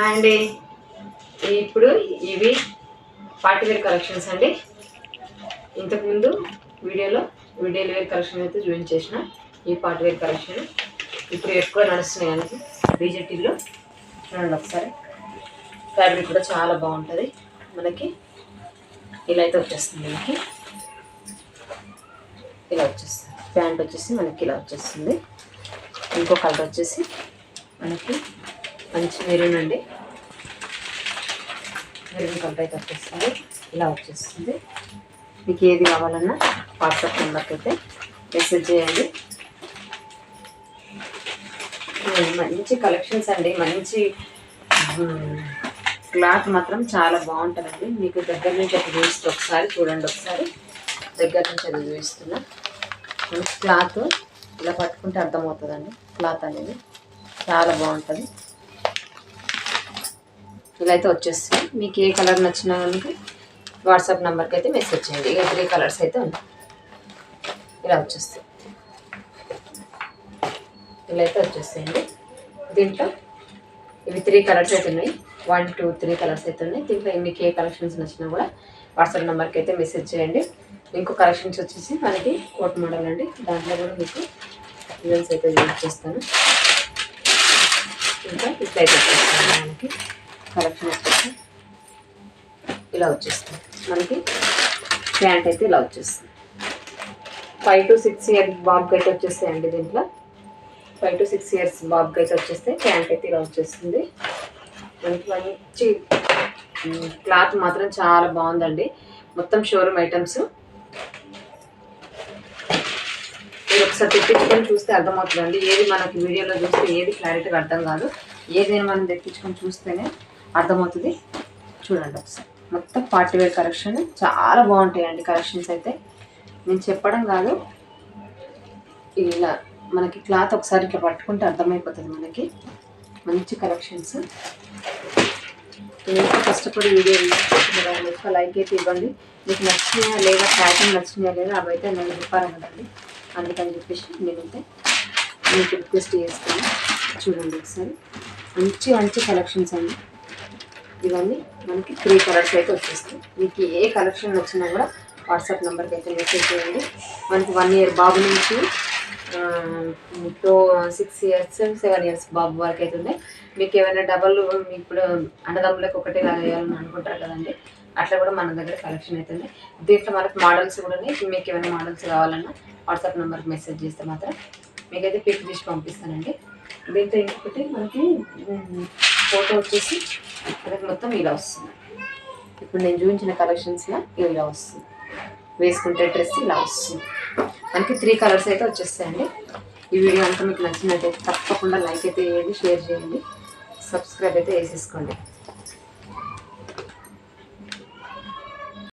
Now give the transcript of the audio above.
అండి ఇప్పుడు ఇవి పార్టీ వేర్ కలెక్షన్స్ అండి. ఇంతకుముందు వీడియో వేర్ కలెక్షన్ అయితే చూపించేసిన. ఈ పార్టీ వేర్ కలెక్షన్ ఇప్పుడు ఎక్కువ నడుస్తున్నాయి మనకి బీజేటీలో. చూడండి ఒకసారి, ఫ్యాబ్రిక్ కూడా చాలా బాగుంటుంది. మనకి ఇలా అయితే వచ్చేస్తుంది. మనకి ఇలా వచ్చేస్తుంది. ప్యాంట్ వచ్చేసి మనకి ఇలా వచ్చేస్తుంది. ఇంకో కలర్ వచ్చేసి మనకి మంచి మెరూన్ అండి. మెరూన్ కలర్ అయితే వచ్చేస్తుంది. ఇలా వచ్చేస్తుంది. మీకు ఏది కావాలన్నా వాట్సాప్ నెంబర్కి అయితే మెసేజ్ చేయండి. మంచి కలెక్షన్స్ అండి. మంచి క్లాత్ మాత్రం చాలా బాగుంటుందండి. మీకు దగ్గర నుంచి అది చూస్తే ఒకసారి చూడండి. ఒకసారి దగ్గర నుంచి అది చూపిస్తున్నా. మంచి క్లాత్ ఇలా పట్టుకుంటే అర్థమవుతుందండి. క్లాత్ అనేది చాలా బాగుంటుంది. ఇలా అయితే వచ్చేస్తుంది. మీకు ఏ కలర్ నచ్చినా కనుక వాట్సాప్ నెంబర్కి అయితే మెసేజ్ చేయండి. ఇక 3 కలర్స్ అయితే ఉన్నాయి. ఇలా వచ్చేస్తాయి. ఇలా అయితే వచ్చేస్తాయండి. దీంట్లో ఇవి 3 కలర్స్ అయితే ఉన్నాయి. 1 2 3 కలర్స్ అయితే ఉన్నాయి. దీంట్లో మీకు ఏ కలెక్షన్స్ నచ్చినా కూడా వాట్సాప్ నెంబర్కి అయితే మెసేజ్ చేయండి. ఇంకో కలెక్షన్స్ వచ్చేసి మనకి కోట్ మోడల్ అండి. దాంట్లో కూడా మీకు డిజైన్స్ అయితే యూజ్ చేస్తాను. ఇంకా ఇట్లా అయితే వచ్చేస్తాను. మనకి కలెక్షన్ వచ్చేసి ఇలా వచ్చేస్తుంది. మనకి ప్యాంట్ అయితే ఇలా వచ్చేస్తుంది. 5 to 6 ఇయర్స్ బాబుకి అయితే వచ్చేస్తాయండి. దీంట్లో 5 to 6 ఇయర్స్ బాబుకి అయితే వచ్చేస్తే ప్యాంట్ అయితే ఇలా వచ్చేస్తుంది. మనకి మంచి క్లాత్ మాత్రం చాలా బాగుందండి. మొత్తం షోరూమ్ ఐటమ్స్. మీరు ఒకసారి తెప్పించుకొని చూస్తే అర్థమవుతుందండి. ఏది మనకి వీడియోలో చూస్తే ఏది క్లారిటీగా అర్థం కాదు. ఏదైనా మనం తెప్పించుకొని చూస్తేనే అర్థమవుతుంది. చూడండి ఒకసారి. మొత్తం పార్టీ వేర్ కలెక్షన్ చాలా బాగుంటాయండి. కలెక్షన్స్ అయితే నేను చెప్పడం కాదు, ఇలా మనకి క్లాత్ ఒకసారి ఇట్లా పట్టుకుంటే అర్థమైపోతుంది. మనకి మంచి కలెక్షన్స్. నేను కష్టపడి వీడియో తీసుకుంటున్నాను. ఎక్కువ లైక్ అయితే ఇవ్వండి. మీకు నచ్చినాయా లేదా, ప్యాకింగ్ నచ్చినాయా లేదా అవి అయితే నేను చెప్పాను కదండి. అందుకని చెప్పేసి నేనైతే మీకు రిక్వెస్ట్ చేస్తాను. చూడండి ఒకసారి. మంచి మంచి కలెక్షన్స్ అండి. ఇవన్నీ మనకి 3 కలర్స్ అయితే వచ్చేస్తాయి. మీకు ఏ కలెక్షన్ నచ్చినా కూడా వాట్సాప్ నెంబర్కి అయితే మెసేజ్ చేయండి. మనకి 1 ఇయర్ బాబు నుంచి 6 ఇయర్స్ 7 ఇయర్స్ బాబు వరకు అయితే ఉన్నాయి. మీకు ఏమైనా డబల్ ఇప్పుడు అన్నదమ్ములకు ఒకటే వేయాలని అనుకుంటారు కదండి, అట్లా కూడా మన దగ్గర కలెక్షన్ అవుతుంది. దీంట్లో మనకి మోడల్స్ కూడా మీకు ఏమైనా మోడల్స్ కావాలన్నా వాట్సాప్ నెంబర్కి మెసేజ్ చేస్తే మాత్రం మీకైతే పిక్ తీసి పంపిస్తానండి. దీంట్లో ఇంకొకటి మనకి ఫోటో వచ్చేసి మనకి మొత్తం ఇలా వస్తుంది. ఇప్పుడు నేను చూపించిన కలెక్షన్స్లో ఇలా వస్తుంది. వేసుకుంటే డ్రెస్ ఇలా వస్తుంది. మనకి 3 కలర్స్ అయితే వచ్చేస్తాయండి. ఈ వీడియో అంతా మీకు నచ్చినట్టయితే తప్పకుండా లైక్ అయితే చేయండి, షేర్ చేయండి, సబ్స్క్రైబ్ అయితే వేసేసుకోండి.